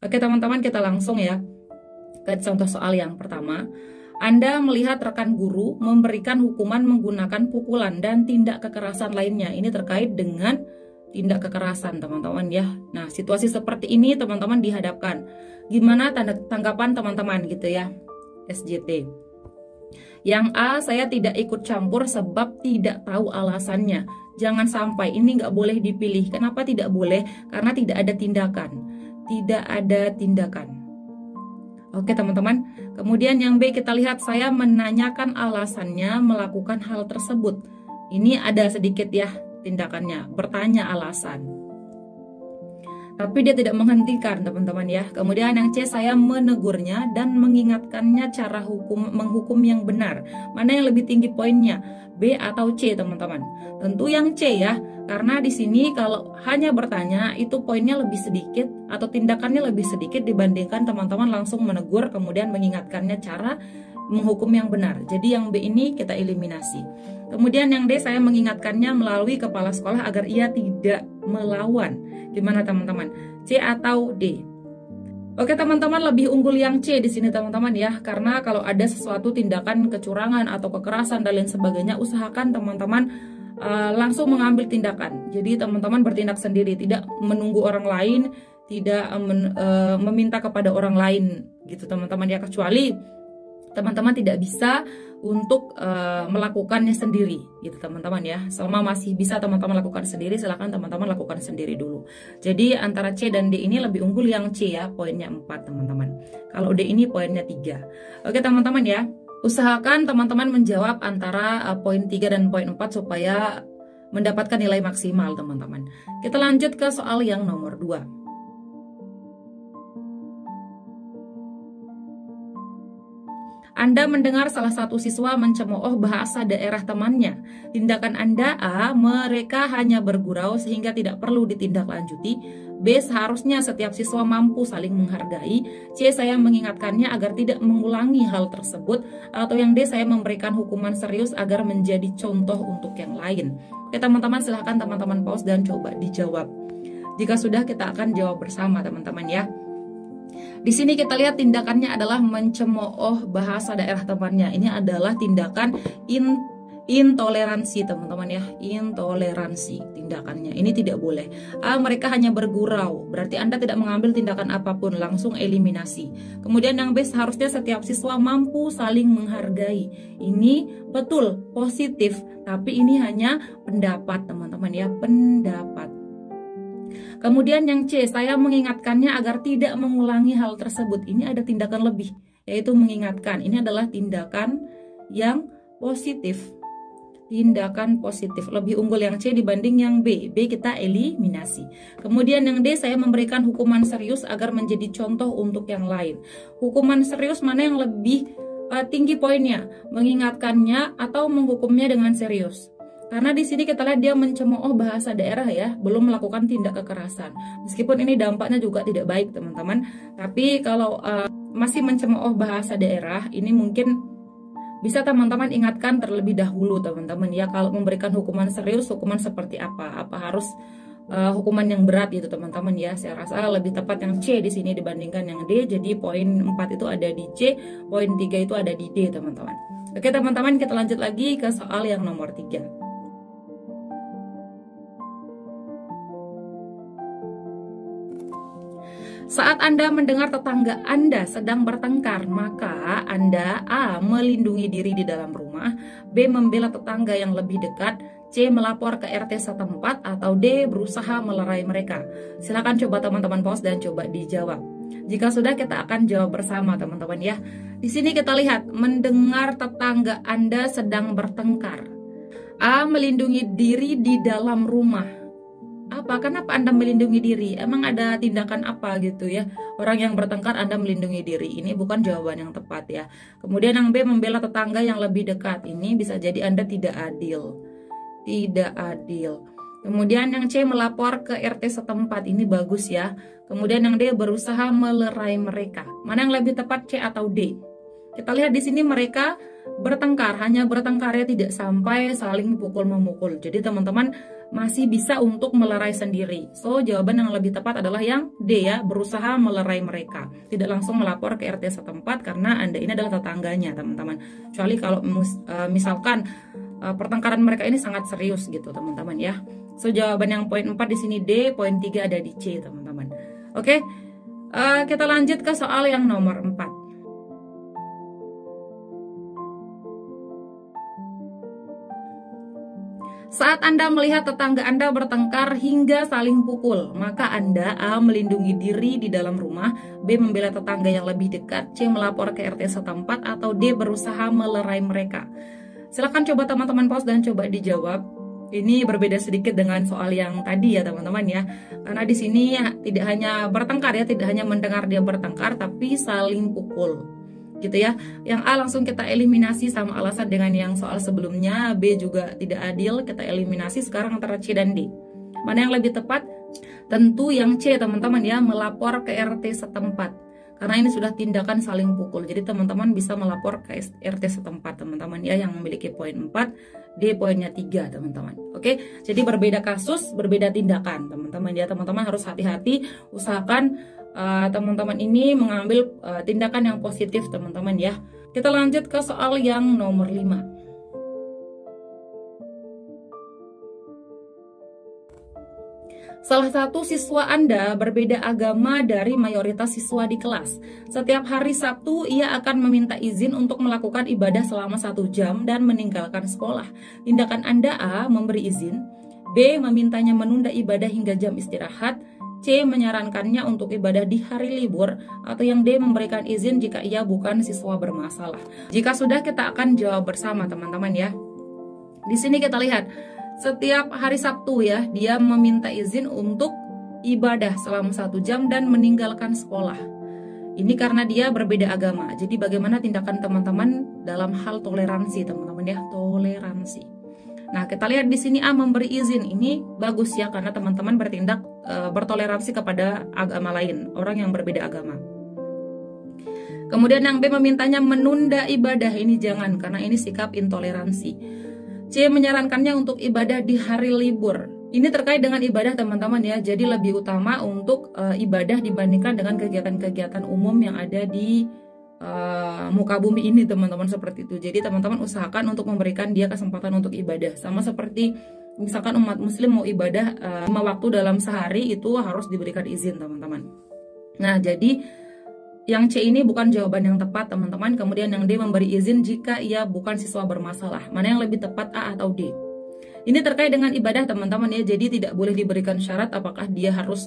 Oke teman-teman, kita langsung ya ke contoh soal yang pertama. Anda melihat rekan guru memberikan hukuman menggunakan pukulan dan tindak kekerasan lainnya. Ini terkait dengan tindak kekerasan teman-teman ya. Nah, situasi seperti ini teman-teman dihadapkan. Gimana tanggapan teman-teman gitu ya, SJT. Yang A, saya tidak ikut campur sebab tidak tahu alasannya. Jangan sampai, ini nggak boleh dipilih. Kenapa tidak boleh? Karena tidak ada tindakan. Tidak ada tindakan. Oke teman-teman, kemudian yang B kita lihat, saya menanyakan alasannya melakukan hal tersebut. Ini ada sedikit ya tindakannya, bertanya alasan. Tapi dia tidak menghentikan teman-teman ya. Kemudian yang C, saya menegurnya dan mengingatkannya cara menghukum yang benar. Mana yang lebih tinggi poinnya? B atau C teman-teman? Tentu yang C ya. Karena di sini kalau hanya bertanya itu poinnya lebih sedikit atau tindakannya lebih sedikit dibandingkan teman-teman langsung menegur kemudian mengingatkannya cara menghukum yang benar. Jadi yang B ini kita eliminasi. Kemudian yang D, saya mengingatkannya melalui kepala sekolah agar ia tidak melawan. Gimana teman-teman? C atau D? Oke teman-teman, lebih unggul yang C di sini teman-teman ya. Karena kalau ada sesuatu tindakan kecurangan atau kekerasan dan lain sebagainya, usahakan teman-teman langsung mengambil tindakan. Jadi teman-teman bertindak sendiri, tidak menunggu orang lain, tidak meminta kepada orang lain gitu teman-teman ya. Kecuali teman-teman tidak bisa untuk melakukannya sendiri gitu teman-teman ya. Selama masih bisa teman-teman lakukan sendiri, silakan teman-teman lakukan sendiri dulu. Jadi antara C dan D ini lebih unggul yang C ya, poinnya 4 teman-teman. Kalau D ini poinnya 3. Oke teman-teman ya, usahakan teman-teman menjawab antara poin 3 dan poin 4 supaya mendapatkan nilai maksimal teman-teman. Kita lanjut ke soal yang nomor 2. Anda mendengar salah satu siswa mencemooh bahasa daerah temannya. Tindakan Anda A, mereka hanya bergurau sehingga tidak perlu ditindaklanjuti. B, seharusnya setiap siswa mampu saling menghargai. C, saya mengingatkannya agar tidak mengulangi hal tersebut. Atau yang D, saya memberikan hukuman serius agar menjadi contoh untuk yang lain. Oke teman-teman, silahkan teman-teman pause dan coba dijawab. Jika sudah, kita akan jawab bersama teman-teman ya. Di sini kita lihat tindakannya adalah mencemooh bahasa daerah temannya. Ini adalah tindakan intoleransi teman-teman ya. Intoleransi tindakannya. Ini tidak boleh. A, mereka hanya bergurau. Berarti Anda tidak mengambil tindakan apapun, langsung eliminasi. Kemudian yang B, seharusnya setiap siswa mampu saling menghargai. Ini betul, positif. Tapi ini hanya pendapat teman-teman ya, pendapat. Kemudian yang C, saya mengingatkannya agar tidak mengulangi hal tersebut. Ini ada tindakan lebih, yaitu mengingatkan. Ini adalah tindakan yang positif. Tindakan positif. Lebih unggul yang C dibanding yang B. B kita eliminasi. Kemudian yang D, saya memberikan hukuman serius agar menjadi contoh untuk yang lain. Hukuman serius mana yang lebih tinggi poinnya? Mengingatkannya atau menghukumnya dengan serius? Karena di sini kita lihat dia mencemooh bahasa daerah ya, belum melakukan tindak kekerasan. Meskipun ini dampaknya juga tidak baik teman-teman, tapi kalau masih mencemooh bahasa daerah, ini mungkin bisa teman-teman ingatkan terlebih dahulu teman-teman ya. Kalau memberikan hukuman serius, hukuman seperti apa? Apa harus hukuman yang berat gitu teman-teman ya. Saya rasa lebih tepat yang C di sini dibandingkan yang D. Jadi poin 4 itu ada di C, poin 3 itu ada di D teman-teman. Oke teman-teman, kita lanjut lagi ke soal yang nomor 3. Saat Anda mendengar tetangga Anda sedang bertengkar, maka Anda A, melindungi diri di dalam rumah, B, membela tetangga yang lebih dekat, C, melapor ke RT setempat, atau D, berusaha melerai mereka. Silakan coba teman-teman pause dan coba dijawab. Jika sudah, kita akan jawab bersama teman-teman ya. Di sini kita lihat, mendengar tetangga Anda sedang bertengkar. A, melindungi diri di dalam rumah. Apa? Kenapa Anda melindungi diri? Emang ada tindakan apa gitu ya? Orang yang bertengkar Anda melindungi diri. Ini bukan jawaban yang tepat ya. Kemudian yang B, membela tetangga yang lebih dekat. Ini bisa jadi Anda tidak adil. Tidak adil. Kemudian yang C, melapor ke RT setempat. Ini bagus ya. Kemudian yang D, berusaha melerai mereka. Mana yang lebih tepat, C atau D? Kita lihat di sini mereka bertengkar, hanya bertengkarnya tidak sampai saling pukul-memukul. Jadi teman-teman masih bisa untuk melerai sendiri. So, jawaban yang lebih tepat adalah yang D ya, berusaha melerai mereka. Tidak langsung melapor ke RT setempat karena Anda ini adalah tetangganya, teman-teman. Kecuali kalau misalkan pertengkaran mereka ini sangat serius gitu, teman-teman ya. So, jawaban yang poin 4 di sini D, poin 3 ada di C, teman-teman. Oke, kita lanjut ke soal yang nomor 4. Saat Anda melihat tetangga Anda bertengkar hingga saling pukul, maka Anda A. melindungi diri di dalam rumah, B. membela tetangga yang lebih dekat, C. melapor ke RT setempat, atau D. berusaha melerai mereka. Silahkan coba teman-teman pause dan coba dijawab. Ini berbeda sedikit dengan soal yang tadi ya teman-teman ya. Karena di sini tidak hanya bertengkar ya, tidak hanya mendengar dia bertengkar, tapi saling pukul. Gitu ya. Yang A langsung kita eliminasi sama alasan dengan yang soal sebelumnya. B juga tidak adil, kita eliminasi. Sekarang antara C dan D, mana yang lebih tepat? Tentu yang C teman-teman ya, melapor ke RT setempat. Karena ini sudah tindakan saling pukul. Jadi teman-teman bisa melapor ke RT setempat teman-teman ya, yang memiliki poin 4, D poinnya 3 teman-teman. Oke, jadi berbeda kasus, berbeda tindakan teman-teman ya. Teman-teman harus hati-hati, usahakan teman-teman ini mengambil tindakan yang positif teman-teman ya. Kita lanjut ke soal yang nomor 5. Salah satu siswa Anda berbeda agama dari mayoritas siswa di kelas. Setiap hari Sabtu ia akan meminta izin untuk melakukan ibadah selama 1 jam dan meninggalkan sekolah. Tindakan Anda A. memberi izin, B. memintanya menunda ibadah hingga jam istirahat, C. menyarankannya untuk ibadah di hari libur, atau yang D. memberikan izin jika ia bukan siswa bermasalah. Jika sudah, kita akan jawab bersama teman-teman ya. Di sini kita lihat, setiap hari Sabtu ya, dia meminta izin untuk ibadah selama 1 jam dan meninggalkan sekolah. Ini karena dia berbeda agama. Jadi bagaimana tindakan teman-teman dalam hal toleransi teman-teman ya, toleransi. Nah, kita lihat di sini A memberi izin. Ini bagus ya, karena teman-teman bertindak bertoleransi kepada agama lain, orang yang berbeda agama. Kemudian yang B memintanya menunda ibadah. Ini jangan, karena ini sikap intoleransi. C menyarankannya untuk ibadah di hari libur. Ini terkait dengan ibadah teman-teman ya. Jadi lebih utama untuk ibadah dibandingkan dengan kegiatan-kegiatan umum yang ada di muka bumi ini teman-teman, seperti itu. Jadi teman-teman usahakan untuk memberikan dia kesempatan untuk ibadah. Sama seperti misalkan umat muslim mau ibadah 5 waktu dalam sehari, itu harus diberikan izin teman-teman. Nah, jadi yang C ini bukan jawaban yang tepat teman-teman. Kemudian yang D memberi izin jika ia bukan siswa bermasalah. Mana yang lebih tepat, A atau D? Ini terkait dengan ibadah teman-teman ya. Jadi tidak boleh diberikan syarat apakah dia harus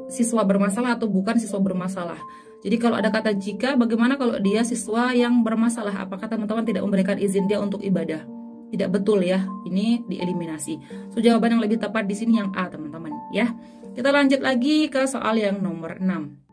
siswa bermasalah atau bukan siswa bermasalah. Jadi kalau ada kata jika, bagaimana kalau dia siswa yang bermasalah? Apakah teman-teman tidak memberikan izin dia untuk ibadah? Tidak betul ya, ini dieliminasi. So, jawaban yang lebih tepat di sini yang A teman-teman ya. Kita lanjut lagi ke soal yang nomor 6.